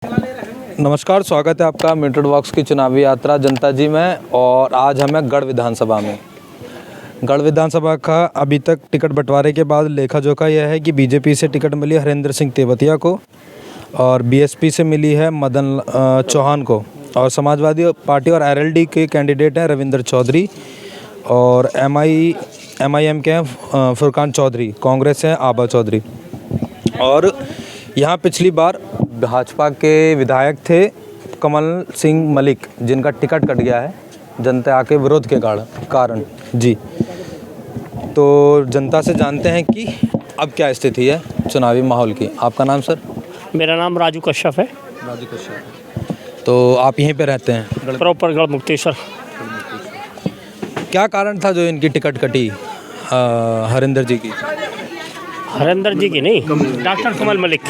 नमस्कार, स्वागत है आपका मिनट बॉक्स की चुनावी यात्रा जनता जी में। और आज हम हैं गढ़ विधानसभा में। गढ़ विधानसभा का अभी तक टिकट बंटवारे के बाद लेखा जोखा यह है कि बीजेपी से टिकट मिली हरेंद्र सिंह तेवतिया को और बीएसपी से मिली है मदन चौहान को, और समाजवादी पार्टी और आरएलडी के कैंडिडेट हैं रविंद्र चौधरी, और एमआईएम के हैं फुरकान चौधरी, कांग्रेस हैं आबा चौधरी। और यहाँ पिछली बार भाजपा के विधायक थे कमल सिंह मलिक, जिनका टिकट कट गया है जनता के विरोध के कारण जी। तो जनता से जानते हैं कि अब क्या स्थिति है चुनावी माहौल की। आपका नाम सर? मेरा नाम राजू कश्यप है। राजू कश्यप। तो आप यहीं पे रहते हैं? प्रॉपर गढ़ मुक्तेश्वर। क्या कारण था जो इनकी टिकट कटी हरिंदर जी की? हरिंदर जी की नहीं, डॉक्टर कमल मलिक,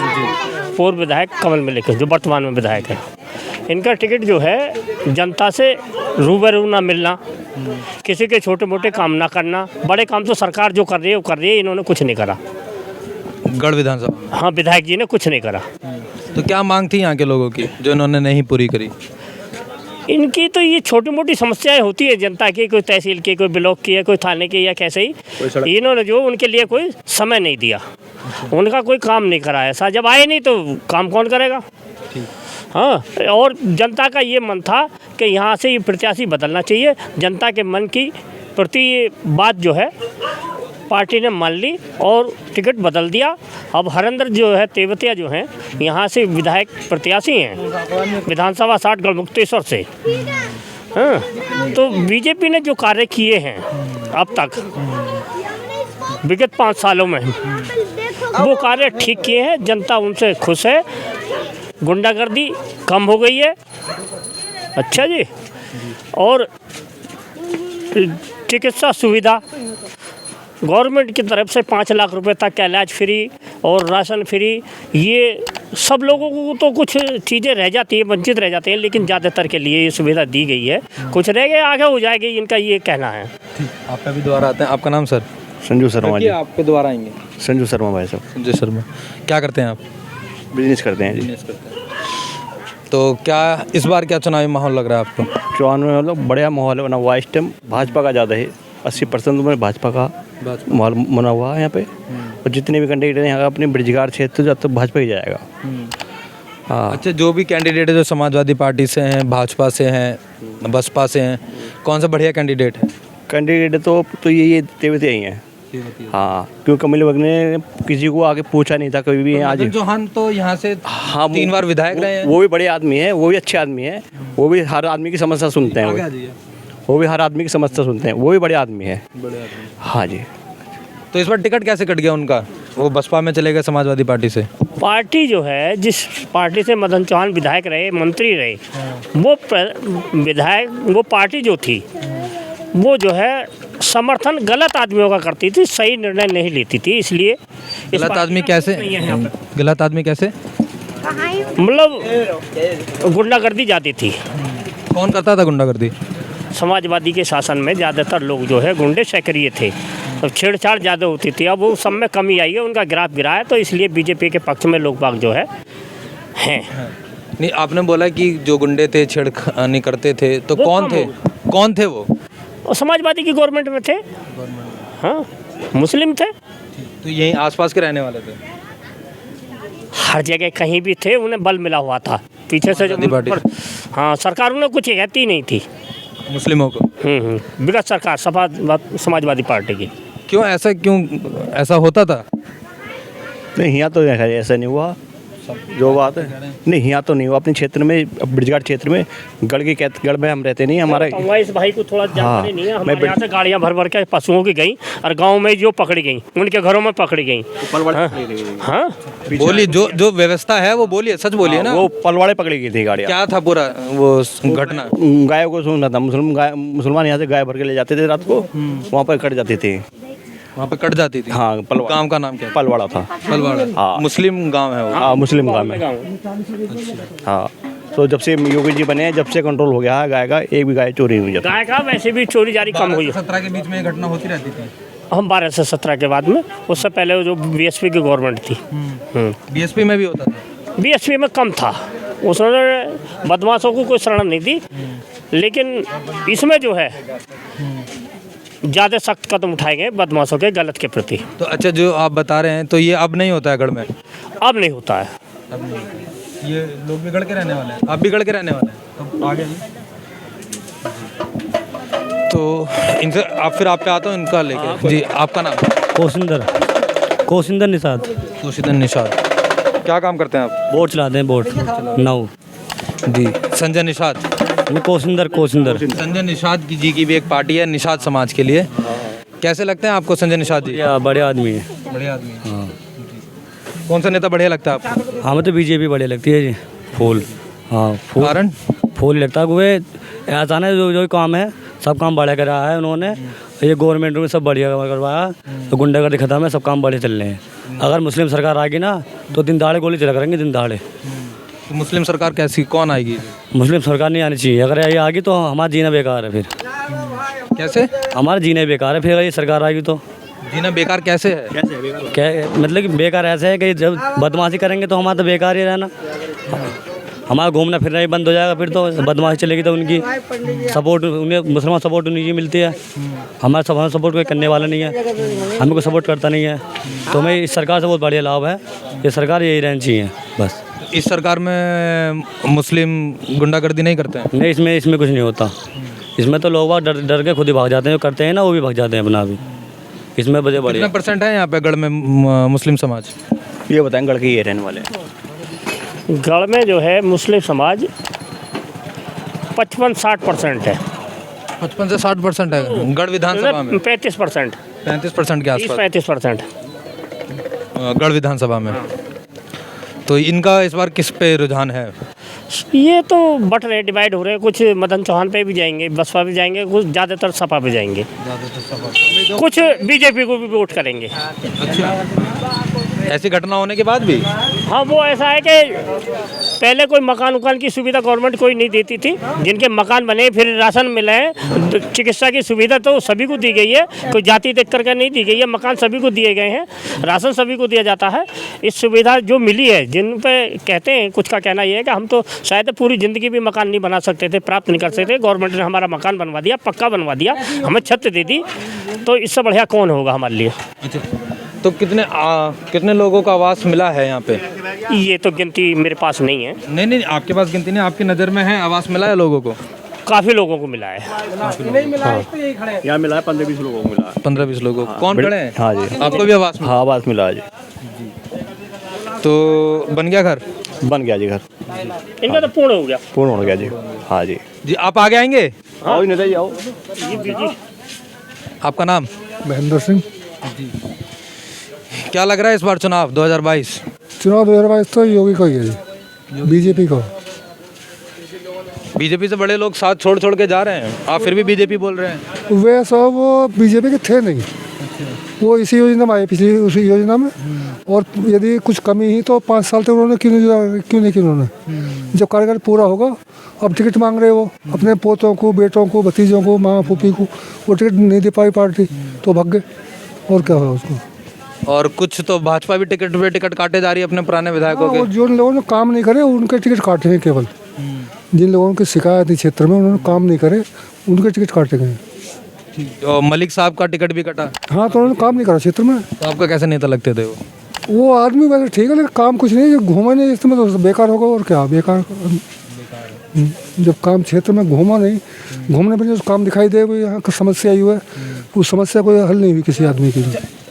पूर्व विधायक कमल मलिक जो वर्तमान में विधायक है। इनका टिकट जो है जनता से रूबरू ना मिलना, किसी के छोटे मोटे काम ना करना, बड़े काम तो सरकार जो कर रही है वो कर रही है, इन्होंने कुछ नहीं करा। गढ़ विधानसभा? हाँ, विधायक जी ने कुछ नहीं करा। तो क्या मांग थी यहाँ के लोगों की जो इन्होंने नहीं पूरी करी? इनकी तो ये छोटी मोटी समस्याएं होती है जनता की, कोई तहसील की, कोई ब्लॉक की है, कोई थाने की, या कैसे ही इन्होंने जो उनके लिए कोई समय नहीं दिया, उनका कोई काम नहीं कराया। ऐसा जब आए नहीं तो काम कौन करेगा? हाँ, और जनता का ये मन था कि यहाँ से ये प्रत्याशी बदलना चाहिए। जनता के मन की प्रति ये बात जो है पार्टी ने मान ली और टिकट बदल दिया। अब हरिंदर जो है तेवतिया जो हैं यहाँ से विधायक प्रत्याशी हैं विधानसभा 60 गढ़ मुक्तेश्वर से। हाँ, तो बीजेपी ने जो कार्य किए हैं अब तक विगत 5 सालों में, वो कार्य ठीक किए हैं। जनता उनसे खुश है। गुंडागर्दी कम हो गई है। अच्छा जी। और चिकित्सा सुविधा गवर्नमेंट की तरफ से 5 लाख रुपए तक का इलाज फ्री और राशन फ्री, ये सब लोगों को तो कुछ चीज़ें रह जाती हैं, वंचित रह जाते हैं, लेकिन ज़्यादातर के लिए ये सुविधा दी गई है। कुछ रह गए आगे हो जाएगी, इनका ये कहना है। आपका भी दोबारा आते हैं। आपका नाम सर? संजू शर्मा जी। आपके दोबारा आएंगे? संजू शर्मा भाई साहब। संजय शर्मा। क्या करते हैं आप? बिजनेस करते हैं जी। बिजनेस करते हैं। तो क्या इस बार क्या चुनावी माहौल लग रहा है आपको? चौहान में मतलब बढ़िया माहौल बना हुआ है। इस टाइम भाजपा का ज़्यादा है, 80% में भाजपा का माहौल बना हुआ है यहाँ पे। और जितने भी कैंडिडेट हैं यहाँ अपने बेरोजगार क्षेत्र जब तक भाजपा ही जाएगा। हाँ। अच्छा, जो भी कैंडिडेट है जो समाजवादी पार्टी से हैं, भाजपा से हैं, बसपा से हैं, कौन सा बढ़िया कैंडिडेट है? कैंडिडेट तो ये तेवतिया ही हैं। हाँ, क्योंकि कमल वर्ग ने किसी को आगे पूछा नहीं था कभी भी। तो आज चौहान तो यहाँ से हाँ 3 बार विधायक रहे हैं। वो भी बड़े आदमी हैं, वो भी अच्छे आदमी हैं, वो भी हर आदमी की समस्या सुनते हैं। वो भी हर आदमी की समस्या सुनते हैं, वो भी बड़े आदमी हैं। हाँ जी। तो इस बार टिकट कैसे कट गया उनका? वो बसपा में चले गए समाजवादी पार्टी से। पार्टी जो है, जिस पार्टी से मदन चौहान विधायक रहे, मंत्री रहे, वो विधायक, वो पार्टी जो थी वो जो है समर्थन गलत आदमियों का करती थी, सही निर्णय नहीं लेती थी। इसलिए गलत आदमी कैसे? गलत आदमी कैसे? मतलब गुंडागर्दी ज़्यादा थी। कौन करता था गुंडागर्दी? समाजवादी के शासन में ज़्यादातर लोग जो है गुंडे सक्रिय थे, तो छेड़छाड़ ज़्यादा होती थी। अब वो सब में कमी आई है, उनका ग्राफ गिरा है, तो इसलिए बीजेपी के पक्ष में लोग बाग जो है हैं। नहीं, आपने बोला कि जो गुंडे थे छेड़खानी करते थे, तो कौन थे? कौन थे वो? और समाजवादी की गवर्नमेंट में थे। हाँ, मुस्लिम थे। तो यहीं आसपास के रहने वाले थे? हर जगह कहीं भी थे, उन्हें बल मिला हुआ था पीछे से जो। हाँ, सरकार उन्हें कुछ कहती नहीं थी मुस्लिमों को। विगत सरकार समाजवादी पार्टी की। क्यों ऐसा होता था? नहीं, यहाँ तो ऐसा नहीं हुआ जो बात है। नहीं, यहाँ तो नहीं हुआ। अपने क्षेत्र में, ब्रिजघाट क्षेत्र में, गढ़ में हम रहते नहीं। हमारा इस भाई को थोड़ा जानकारी नहीं है। हमारे यहाँ से गाड़ियाँ भर भर के पशुओं की गई और गांव में जो पकड़ी गई, उनके घरों में पकड़ी गई। हाँ, बोलिए, जो व्यवस्था है वो बोलिए, सच बोलिए ना। वो पलवाड़े पकड़ी गई थी गाड़ियाँ। क्या था पूरा वो घटना? गायों को सुनना था। मुसलमान यहाँ से गाय भर के ले जाते थे रात को, वहाँ पर कट जाती थी। वहाँ पे कट जाती थी? हाँ। गांव का नाम क्या? पलवाड़ा था। पलवाड़ा? हाँ, मुस्लिम गांव है वो। हाँ, मुस्लिम गांव में। हाँ, तो जब से योगी जी बने, जब से कंट्रोल हो गया है गाय का, एक भी गाय चोरी नहीं हुई। गाय का वैसे भी चोरी जारी कम हुई है। 17 के बीच में ये घटना होती रहती थी। हम 12 से 17 के बाद में, उससे पहले जो बीएसपी की गवर्नमेंट थी। बीएसपी में भी होता था? बीएसपी में कम था। उसने बदमाशों को कोई शरण नहीं दी, लेकिन इसमें जो है ज़्यादा सख्त कदम उठाए गए बदमाशों के गलत के प्रति। तो अच्छा, जो आप बता रहे हैं तो ये अब नहीं होता है गढ़ में? अब नहीं होता है। अब नहीं। ये लोग भी गढ़ के रहने वाले हैं, आप भी गढ़ के रहने वाले हैं, तो आगे तो इनसे आप फिर आप पे आता हूँ इनका लेके। जी, आपका नाम? कोशिंदर निषाद। खुशीदन निषाद। क्या काम करते हैं आप? बोट चलाते हैं, बोट नाव। जी, संजय निषाद। कोशिंदर संजय निषाद जी की भी एक पार्टी है निषाद समाज के लिए। कैसे लगते हैं आपको संजय निषाद जी? बड़े आदमी है। बड़े आदमी हैं। कौन सा नेता बढ़िया लगता है आपको? हमें तो बीजेपी बढ़िया लगती है जी। फूल, हाँ फूल, कारण? फूल लगता है वे अचानक जो काम है सब काम बढ़िया करा है उन्होंने। ये गवर्नमेंट में सब बढ़िया करवाया, तो गुंडागर्दी खत्म है, सब काम बढ़िया चल रहे हैं। अगर मुस्लिम सरकार आएगी ना तो दिन दहाड़े गोली चला करेंगे, दिन दहाड़े। तो मुस्लिम सरकार कैसी, कौन आएगी? मुस्लिम सरकार नहीं आनी चाहिए। अगर ये आ गई तो हमारा जीना बेकार है। फिर कैसे? हमारा जीना बेकार है। फिर अगर ये सरकार आएगी तो जीना बेकार कैसे है? क्या मतलब कि बेकार ऐसे है कि जब बदमाशी करेंगे तो हमारा तो बेकार ही रहना। हमारा घूमना फिरना ही बंद हो जाएगा। फिर तो बदमाशी चलेगी तो उनकी सपोर्ट, उन्हें मुसलमान सपोर्ट उन्हीं की मिलती है। हमारा सपोर्ट कोई करने वाला नहीं है, हमें कोई सपोर्ट करता नहीं है। तो हमें इस सरकार से बहुत बढ़िया लाभ है। ये सरकार यही रहनी चाहिए बस। इस सरकार में मुस्लिम गुंडागर्दी नहीं करते हैं? नहीं, इसमें कुछ नहीं होता। इसमें तो लोग डर डर के खुद ही भाग जाते हैं, जो करते हैं ना वो भी भाग जाते हैं अपना भी। इसमें बड़े कितना परसेंट है यहाँ पे गढ़ में मुस्लिम समाज? ये बताएं, गढ़ के ये रहने वाले गढ़ में जो है मुस्लिम समाज 55-60% है। 55 से 60% है गढ़ विधानसभा में? 35%। 35% के आसपास 35%। गढ़ विधानसभा में। तो इनका इस बार किस पे रुझान है? ये तो बट रहे, डिवाइड हो रहे हैं। कुछ मदन चौहान पे भी जाएंगे, बसपा भी जाएंगे, कुछ ज़्यादातर सपा पे जाएंगे, कुछ बीजेपी को भी वोट करेंगे। ऐसी घटना होने के बाद भी? हाँ, वो ऐसा है कि पहले कोई मकान उकान की सुविधा गवर्नमेंट कोई नहीं देती थी। जिनके मकान बने, फिर राशन मिला है, तो चिकित्सा की सुविधा तो सभी को दी गई है, कोई जाति देख करके नहीं दी गई है। मकान सभी को दिए गए हैं, राशन सभी को दिया जाता है। इस सुविधा जो मिली है, जिन पे कहते हैं, कुछ का कहना यह है कि हम तो शायद पूरी ज़िंदगी भी मकान नहीं बना सकते थे, प्राप्त नहीं कर सकते। गवर्नमेंट ने हमारा मकान बनवा दिया, पक्का बनवा दिया, हमें छत दे दी, तो इससे बढ़िया कौन होगा हमारे लिए। तो कितने लोगों को आवास मिला है यहाँ पे? ये तो गिनती मेरे पास नहीं है। नहीं, आपके पास गिनती नहीं, आपकी नज़र में है आवास मिला है लोगों को? काफ़ी लोगों को मिला है। यहाँ मिला है 15-20 लोगों को मिला है। 15-20 लोगों को। कौन खड़े हैं? हाँ जी। आपको भी आवास? हाँ, आवास मिला है जी। तो बन गया घर? बन गया जी घर, इनका तो पूर्ण हो गया। पूर्ण हो गया जी। हाँ जी। जी, आप आगे आएंगे? आओ नेता आओ। आपका नाम? महेंद्र सिंह। क्या लग रहा है इस बार चुनाव 2022? चुनाव 2022 तो योगी का ही है जी, बीजेपी का। बीजेपी से बड़े लोग साथ छोड़ के जा रहे हैं, आप फिर भी बीजेपी बोल रहे हैं? वे सब वो बीजेपी के थे नहीं, वो इसी योजना में आए, पिछली उसी योजना में। और यदि कुछ कमी ही तो 5 साल तक उन्होंने क्यों नहीं की उन्होंने। जब कार्यकाल पूरा होगा, अब टिकट मांग रहे वो अपने पोतों को, बेटों को, भतीजों को, माँ फूफी को, वो टिकट नहीं दे पाई पार्टी, तो भाग गए। और क्या हुआ उसको? और कुछ तो भाजपा भी टिकट काटे जा रही है अपने पुराने विधायकों हाँ, के। जो लोगों ने काम नहीं करे उनके टिकट काटे हैं केवल। जिन लोगों की शिकायत है क्षेत्र में, उन्होंने काम नहीं करे, उनके टिकट काटे गए। और मलिक साहब का टिकट भी कटा। हाँ, तो उन्होंने काम नहीं करा क्षेत्र में। तो आपका कैसे नेता लगते थे वो आदमी वैसे ठीक है, लेकिन काम कुछ नहीं, जो घूमा नहीं इसमें तो बेकार होगा। और क्या बेकार? जब काम क्षेत्र में घूमा नहीं, घूमने पर जो काम दिखाई दे, वो यहाँ की समस्या आई हुआ है, उस समस्या कोई हल नहीं हुई किसी आदमी की।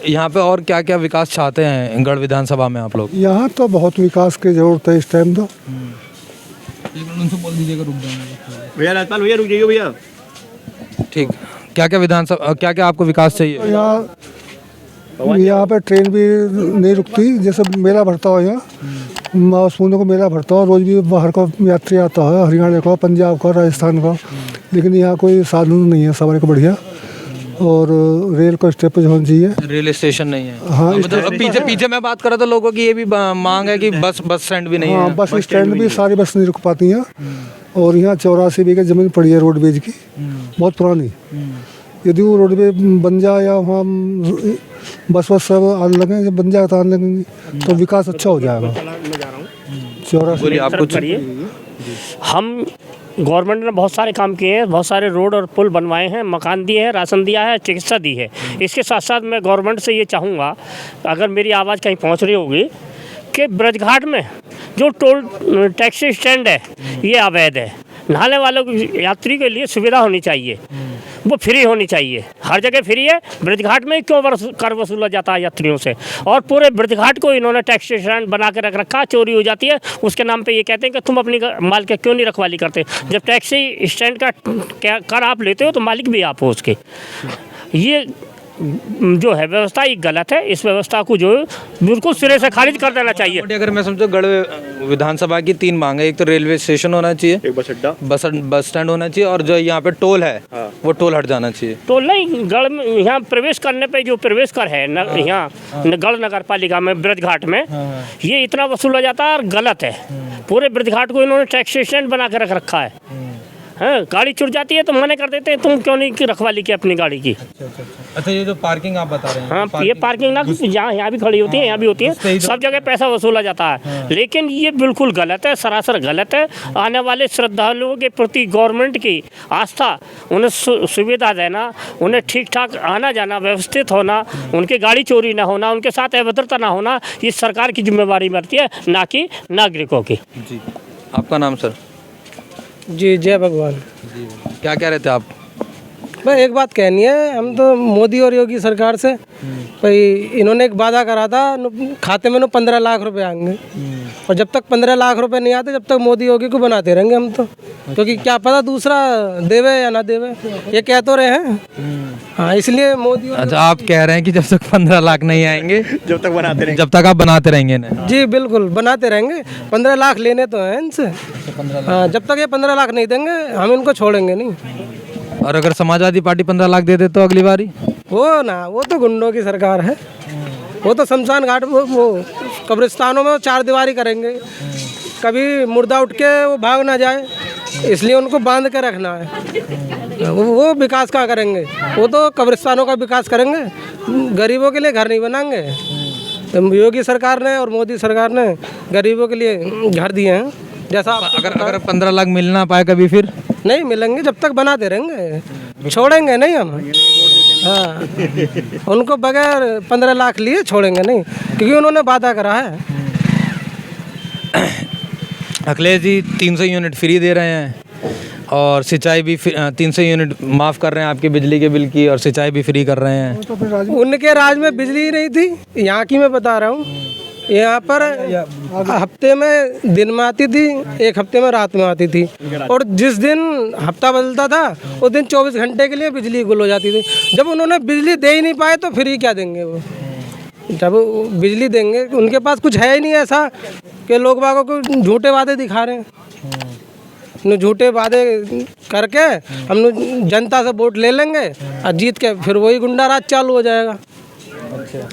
यहाँ पे और क्या क्या विकास चाहते हैं गढ़ विधानसभा में आप लोग? यहाँ तो बहुत विकास की जरूरत है इस टाइम तो। उनसे बोल दीजिएगा रुक जाएंगे भैया, राजपाल भैया रुक जाइए भैया। ठीक। क्या क्या आपको विकास चाहिए? यहाँ पे ट्रेन भी नहीं रुकती, जैसे मेला भरता हो यहाँ, मासूमों को मेला भरता हो, रोज भी बाहर का यात्री आता है, हरियाणा का, पंजाब का, राजस्थान का, लेकिन यहाँ कोई साधन नहीं है सवारी का बढ़िया। और रेल का स्टॉपेज होना चाहिए, रेल स्टेशन नहीं है। हाँ, मतलब पीछे मैं बात कर रहा था, लोगों की ये भी मांग है कि बस स्टैंड भी नहीं है। हाँ, बस स्टैंड भी सारी बस नहीं रुक पाती हैं। और यहाँ 84 बीघा जमीन पड़ी है रोडवेज की, बहुत पुरानी। यदि वो रोडवेज बन जाए या वहाँ बस सब आने लगे, जब बन जाए तो आने लगेंगी, तो विकास अच्छा हो जाएगा। बोलिए आप कुछ। करिए। हम गवर्नमेंट ने बहुत सारे काम किए हैं, बहुत सारे रोड और पुल बनवाए हैं, मकान दिए हैं, राशन दिया है, चिकित्सा दी है। इसके साथ साथ मैं गवर्नमेंट से ये चाहूँगा, अगर मेरी आवाज़ कहीं पहुँच रही होगी, कि ब्रजघाट में जो टोल टैक्सी स्टैंड है ये अवैध है। नहाने वालों की यात्री के लिए सुविधा होनी चाहिए, वो फ्री होनी चाहिए। हर जगह फ्री है, ब्रजघाट में क्यों कर वसूला जाता है यात्रियों से? और पूरे ब्रजघाट को इन्होंने टैक्सी स्टैंड बना के रख रखा, चोरी हो जाती है। उसके नाम पे ये कहते हैं कि तुम अपनी माल के क्यों नहीं रखवाली करते? जब टैक्सी स्टैंड का कर आप लेते हो तो मालिक भी आप हो उसके। ये जो है व्यवस्था ये गलत है। इस व्यवस्था को जो बिल्कुल सिरे से खारिज कर देना चाहिए। अगर मैं समझो गढ़ विधानसभा की 3 मांग है, एक तो रेलवे स्टेशन होना चाहिए, एक बस अड्डा, बस स्टैंड होना चाहिए, और जो यहाँ पे टोल है वो टोल हट जाना चाहिए। टोल नहीं, गढ़ में यहाँ प्रवेश करने पे जो प्रवेश कर है यहाँ गढ़ नगर पालिका में ब्रजघाट में, ये इतना वसूला जाता है और गलत है। पूरे ब्रजघाट को इन्होंने टैक्सी स्टैंड बना के रख रखा है। हाँ, गाड़ी छूट जाती है तो मना कर देते हैं, तुम क्यों नहीं रखवाली की अपनी गाड़ी की। अच्छा, ये जो पार्किंग आप बता रहे हैं, हाँ, ये पार्किंग ना यहाँ भी खड़ी होती है, यहाँ भी होती है, सब जगह पैसा वसूला जाता है। लेकिन ये बिल्कुल गलत है, सरासर गलत है। आने वाले श्रद्धालुओं के प्रति गवर्नमेंट की आस्था, उन्हें सुविधा देना, उन्हें ठीक ठाक आना जाना, व्यवस्थित होना, उनकी गाड़ी चोरी ना होना, उनके साथ अभद्रता ना होना, ये सरकार की जिम्मेवारी बनती है, ना कि नागरिकों की। जी, आपका नाम सर? जी, जय भगवान। क्या कह रहे थे आप? भाई एक बात कहनी है, हम तो मोदी और योगी सरकार से, भाई इन्होंने एक वादा करा था, खाते में 15 लाख रुपए आएंगे, और जब तक 15 लाख रुपए नहीं आते जब तक मोदी योगी को बनाते रहेंगे हम तो, क्योंकि क्या पता दूसरा देवे या ना देवे, ये कह तो रहे हैं। हाँ, इसलिए मोदी। अच्छा, आप कह रहे हैं कि जब तक 15 लाख नहीं आएंगे, जब तक बनाते रहेंगे, जब तक आप बनाते रहेंगे ना? जी बिल्कुल, बनाते रहेंगे। 15 लाख लेने तो हैं इनसे। हाँ, जब तक ये 15 लाख नहीं देंगे हम इनको छोड़ेंगे नहीं। और अगर समाजवादी पार्टी 15 लाख दे दे तो अगली बारी? वो तो गुंडों की सरकार है। वो तो शमशान घाट, वो कब्रिस्तानों में 4 दीवारी करेंगे, कभी मुर्दा उठ के वो भाग ना जाए, इसलिए उनको बांध के रखना है। वो विकास क्या करेंगे? वो तो कब्रिस्तानों का विकास करेंगे, गरीबों के लिए घर नहीं बनाएंगे। तो योगी सरकार ने और मोदी सरकार ने गरीबों के लिए घर दिए हैं। जैसा अगर 15 लाख मिल ना पाए कभी, फिर नहीं मिलेंगे, जब तक बनाते रहेंगे, छोड़ेंगे नहीं हम। हाँ, उनको बगैर 15 लाख लिए छोड़ेंगे नहीं, क्योंकि उन्होंने वादा करा है। अखिलेश जी 300 यूनिट फ्री दे रहे हैं, और सिंचाई भी 300 यूनिट माफ़ कर रहे हैं आपके बिजली के बिल की, और सिंचाई भी फ्री कर रहे हैं। उनके राज में बिजली ही नहीं थी, यहाँ की मैं बता रहा हूँ। यहाँ पर हफ्ते में दिन में आती थी, एक हफ्ते में रात में आती थी, और जिस दिन हफ्ता बदलता था उस दिन 24 घंटे के लिए बिजली गुल हो जाती थी। जब उन्होंने बिजली दे ही नहीं पाए तो फ्री क्या देंगे वो? जब बिजली देंगे, उनके पास कुछ है ही नहीं ऐसा कि लोग बागों को झूठे वादे दिखा रहे हैं। झूठे वादे करके हम जनता से वोट ले लेंगे और जीत के फिर वही गुंडा राज चालू हो जाएगा।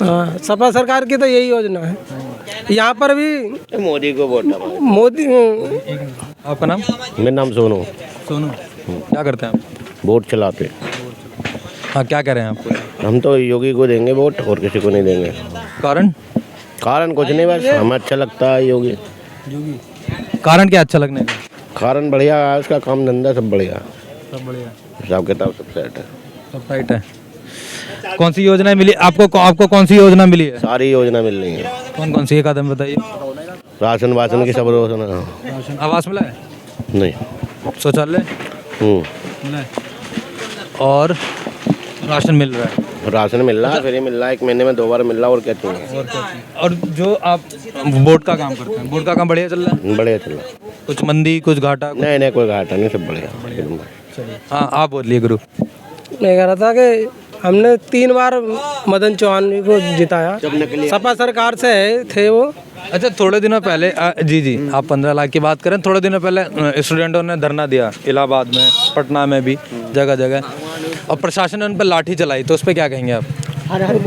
हाँ, सपा सरकार की तो यही योजना है। यहाँ पर भी मोदी को वोट। मोदी। आपका नाम? मेरा नाम सोनू। सोनू, क्या करते हैं आप? वोट चलाते। हाँ, क्या कह रहे हैं आप? हम तो योगी को देंगे वोट, और किसी को नहीं देंगे। कारण? कारण कुछ नहीं, बस हमें अच्छा लगता है योगी। कारण क्या अच्छा लगने का? कारण बढ़िया है, उसका काम धंधा सब बढ़िया, सब बढ़िया, हिसाब किताब सब सेट है, सब टाइट है। कौन सी योजना मिली आपको कौन सी योजना मिली है? सारी योजना मिल रही है। कौन कौन सी, एक आदमी बताइए। राशन वासन की सब योजना। आवास मिला है? नहीं। शौचालय मिला है, और राशन मिल रहा है? राशन मिल रहा है, फ्री मिल रहा है, 1 महीने में 2 बार मिल रहा है, और क्या चाहिए। और जो आप बोर्ड का काम करते हैं, बोर्ड का काम बढ़िया चल रहा है? बढ़िया चल रहा है। कुछ मंदी, कुछ घाटा? नहीं, कोई घाटा नहीं, सब बढ़िया। हाँ, आप बोलिए गुरु। मैं कह रहा था कि हमने 3 बार मदन चौहान जी को जिताया, सपा सरकार से थे वो। अच्छा, थोड़े दिनों पहले जी आप 15 लाख की बात करें, थोड़े दिनों पहले स्टूडेंटों ने धरना दिया इलाहाबाद में, पटना में भी, जगह जगह, और प्रशासन ने उन पर लाठी चलाई, तो उस पर क्या कहेंगे आप?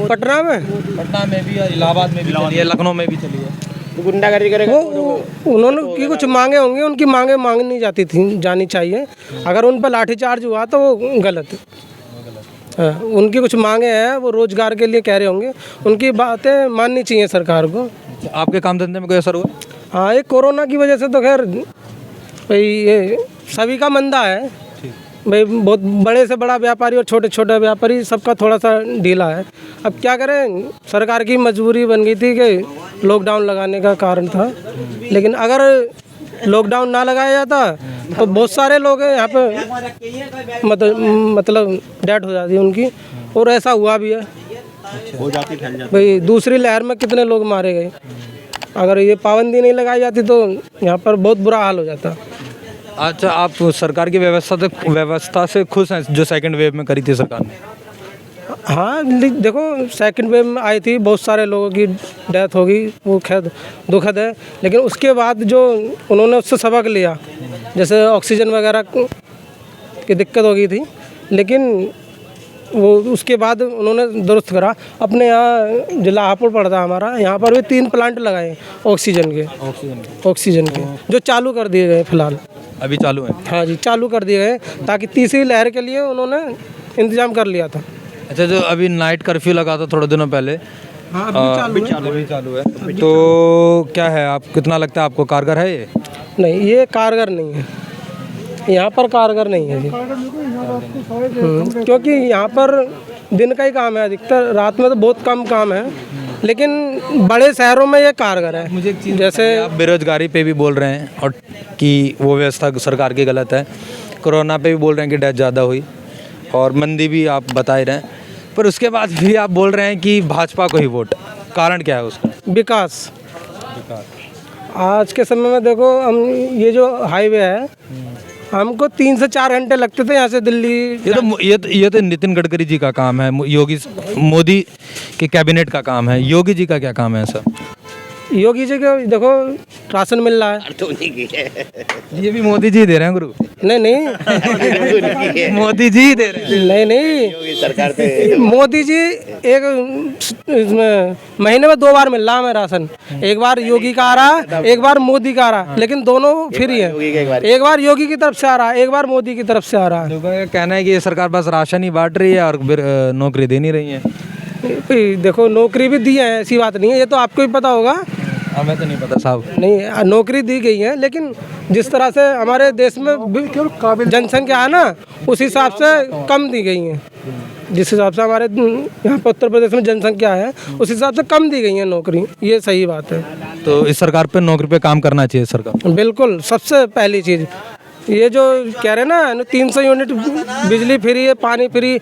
पटना में भी, इलाहाबाद में भी चली है, लखनऊ में भी चली है। गुंडागर्दी करेगा। वो उन्होंने की कुछ मांगे होंगी, उनकी मांगे मांगनी जानी चाहिए। अगर उन पर लाठीचार्ज हुआ तो वो गलत है। हाँ, उनकी कुछ मांगे हैं, वो रोजगार के लिए कह रहे होंगे, उनकी बातें माननी चाहिए सरकार को। आपके काम धंधे में कोई असर हुआ? हाँ, ये कोरोना की वजह से तो खैर भाई ये सभी का मंदा है भाई, बहुत बड़े से बड़ा व्यापारी और छोटे छोटे व्यापारी सबका थोड़ा सा ढीला है। अब क्या करें, सरकार की मजबूरी बन गई थी कि लॉकडाउन लगाने का कारण था, लेकिन अगर लॉकडाउन ना लगाया जाता तो बहुत सारे लोग हैं यहाँ पे मतलब डेथ हो जाती है उनकी, और ऐसा हुआ भी है भाई। दूसरी लहर में कितने लोग मारे गए, अगर ये पाबंदी नहीं लगाई जाती तो यहाँ पर बहुत बुरा हाल हो जाता। अच्छा, आप सरकार की व्यवस्था से खुश हैं जो सेकंड वेव में करी थी सरकार ने? हाँ, देखो सेकंड वेव में आई थी, बहुत सारे लोगों की डेथ हो गई, वो खैर दुखद है, लेकिन उसके बाद जो उन्होंने उससे सबक लिया, जैसे ऑक्सीजन वगैरह की दिक्कत हो गई थी, लेकिन वो उसके बाद उन्होंने दुरुस्त करा। अपने यहाँ जिला हापुड़ पड़ता हमारा, यहाँ पर भी 3 प्लांट लगाए ऑक्सीजन के जो चालू कर दिए गए फिलहाल, अभी चालू है? हाँ जी, चालू कर दिए गए ताकि तीसरी लहर के लिए उन्होंने इंतजाम कर लिया था। अच्छा, जो अभी नाइट कर्फ्यू लगा था थोड़े दिनों पहले, हाँ, अभी चालू है, तो क्या है, आप कितना लगता है आपको कारगर है ये? नहीं, ये कारगर नहीं है, यहाँ पर कारगर नहीं है जी। क्योंकि यहाँ पर दिन का ही काम है अधिकतर, रात में तो बहुत कम काम है, लेकिन बड़े शहरों में ये कारगर है। मुझे एक चीज़ जैसे आप बेरोजगारी पे भी बोल रहे हैं और कि वो व्यवस्था सरकार की गलत है, कोरोना पे भी बोल रहे हैं कि डेथ ज़्यादा हुई और मंदी भी आप बता ही रहे हैं, पर उसके बाद भी आप बोल रहे हैं कि भाजपा को ही वोट, कारण क्या है उसका? विकास। आज के समय में देखो, हम ये जो हाईवे है, हमको 3 से 4 घंटे लगते थे यहाँ से दिल्ली। ये तो नितिन गडकरी जी का काम है, मोदी के कैबिनेट का काम है, योगी जी का क्या काम है सर? योगी जी को देखो राशन मिल रहा है, ये भी मोदी जी दे रहे हैं गुरु? नहीं मोदी जी दे रहे हैं? नहीं सरकार पे मोदी जी एक इसमें महीने में 2 बार मिल रहा है हमें राशन, एक बार योगी का आ रहा, एक बार मोदी का आ रहा, लेकिन दोनों फ्री है। एक बार योगी की तरफ से आ रहा है, एक बार मोदी की तरफ से आ रहा है। लोगों का कहना है कि ये सरकार बस राशन ही बांट रही है और नौकरी दे नहीं रही है। देखो, नौकरी भी दी है, ऐसी बात नहीं है, ये तो आपको ही पता होगा। हमें तो नहीं पता साहब। नहीं, नौकरी दी गई है, लेकिन जिस तरह से हमारे देश में जनसंख्या है ना, उस हिसाब से कम दी गई है। जिस हिसाब से हमारे यहाँ पर उत्तर प्रदेश में जनसंख्या है, उस हिसाब से कम दी गई है नौकरी, ये सही बात है। तो इस सरकार पे नौकरी पे काम करना चाहिए सरकार। बिल्कुल, सबसे पहली चीज़ ये जो कह रहे हैं ना 300 यूनिट बिजली फ्री है, पानी फ्री,